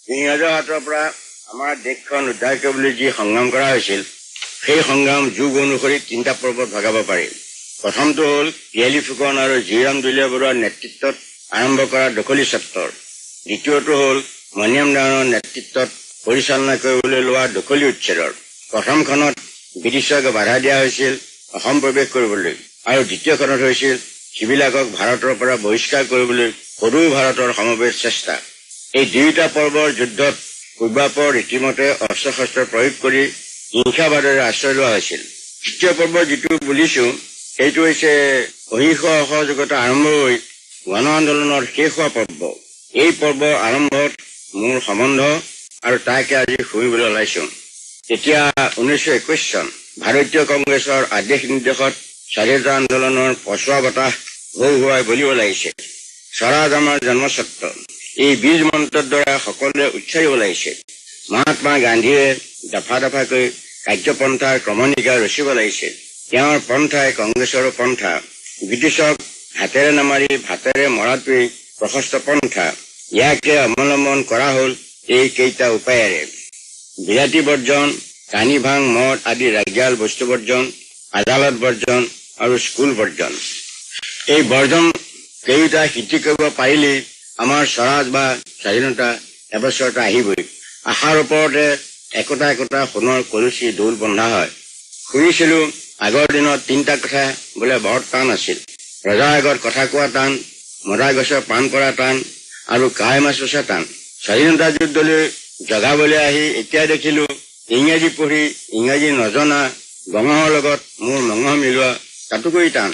ইংৰাজৰ হাতৰ পৰা আমাৰ দেশখন উদ্ধাৰ কৰিবলৈ যি সংগ্ৰাম কৰা হৈছিল, সেই সংগ্ৰাম যুগ অনুসৰি 3টা পৰ্বত ভগাব পাৰি। প্ৰথমটো হ'ল পিয়ালী ফুকন আৰু জিৰাম দুলীয়া বৰুৱাৰ নেতৃত্বত আৰম্ভ কৰা দখলী চত্বৰ। দ্বিতীয়টো হ'ল মণিৰাম দেৱানৰ নেতৃত্বত পৰিচালনা কৰিবলৈ লোৱা দখলী উচ্ছেদৰ। প্ৰথমখনত ব্ৰিটিছক বাধা দিয়া হৈছিল অসম প্ৰৱেশ কৰিবলৈ, আৰু দ্বিতীয়খনত হৈছিল সিবিলাকক ভাৰতৰ পৰা বহিষ্কাৰ কৰিবলৈ সদৌ ভাৰতৰ সমবেত চেষ্টা। এই 2টা পৰ্বৰ যুদ্ধত পূৰ্বাপৰ ৰীতিমতে অস্ত্ৰ শস্ত্ৰ প্ৰয়োগ কৰি হিংসাবাদৰে আশ্ৰয় লোৱা হৈছিল। তৃতীয় পৰ্ব যিটো বুলিছো সেইটো হৈছে অহিংস অসহযোগিতা আৰম্ভ হৈ গণ আন্দোলনৰ শেষ হোৱা পৰ্ব। এই পৰ্বৰ আৰম্ভত মোৰ সম্বন্ধ আৰু তাকে আজি শুনিবলৈ ওলাইছো। তেতিয়া 1921 চন ভাৰতীয় কংগ্ৰেছৰ আদেশ নিৰ্দেশত স্বাধীনতা আন্দোলনৰ পছোৱা বতাহ ভৌ হোৱাই বলিব লাগিছে। স্বৰাজ আমাৰ জন্মস্বত্ব, এই বীজ মন্ত্ৰৰ দ্বাৰা সকলোৱে উচ্চাৰিব লাগিছে। মহাত্মা গান্ধীয়ে দফা দফাকৈ কাৰ্যপন্থাৰ ক্ৰমণিকা ৰচিব লাগিছে। তেওঁৰ পন্থাই কংগ্ৰেছৰো পন্থা। ব্ৰিটিছক হাতেৰে নামাৰি ভাতেৰে মৰাটোৱেই প্ৰশস্ত পন্থা। ইয়াকে অৱলম্বন কৰা হ'ল এই কেইটা উপায়েৰে: বিৰাতি বৰ্জন, কানি ভাং মদ আদি ৰাগিয়াল বস্তু বৰ্জন, আদালত বৰ্জন আৰু স্কুল বৰ্জন। এই বৰ্জন কেইটা সিদ্ধি কৰিব পাৰিলেই আমাৰ স্বৰাজ বা স্বাধীনতা এবছৰতে আহিবই। আশাৰ ওপৰতে একোটা একোটা সোণৰ কলচী দৌল বন্ধা হয়। শুনিছিলো আগৰ দিনত 3টা কথা বোলে বৰ টান আছিল: ৰজাৰ আগত কথা কোৱা টান, মদা গছৰ পাণ পৰা টান আৰু কাই মাছ বচা টান। স্বাধীনতা যুদ্ধলৈ জগাবলৈ আহি এতিয়া দেখিলো ইংৰাজী পঢ়ি ইংৰাজী নজনা গঙহৰ লগত মোৰ মঙহ মিলোৱা তাতোকৈ টান।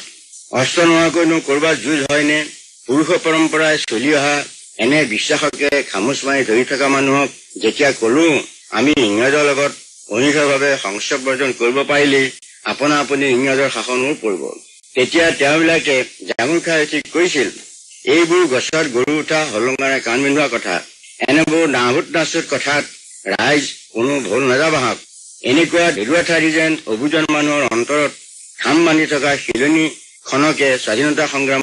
অস্ত্ৰ নোহোৱাকৈনো কৰবাত যুঁজ হয়নে? পুৰুষ পৰম্পৰাই চলি অহা এনে বিশ্বাসকে খামোচ মাৰি ধৰি থকা মানুহক যেতিয়া কলো আমি ইংৰাজৰ লগত অহিংসাভাৱে সংস্ৰৱ বৰ্জন কৰিব পাৰিলেই আপোনা আপুনি ইংৰাজৰ শাসনো পৰিব। তেতিয়া তেওঁবিলাকে জাঙুৰ খাই ঠিক কৈছিল, এইবোৰ গছত গৰু উঠা হলংগাৰে কাণ বিন্ধোৱা কথা, এনেবোৰ নাহুত নাচুত কথাত ৰাইজ কোনো ভুল নাযাবাহক। এনেকুৱা ধেৰুৱা ঠাৰি যেন অবুজন মানুহৰ অন্তৰত খাম বান্ধি থকা শিলনি খনকে স্বাধীনতা সংগ্ৰাম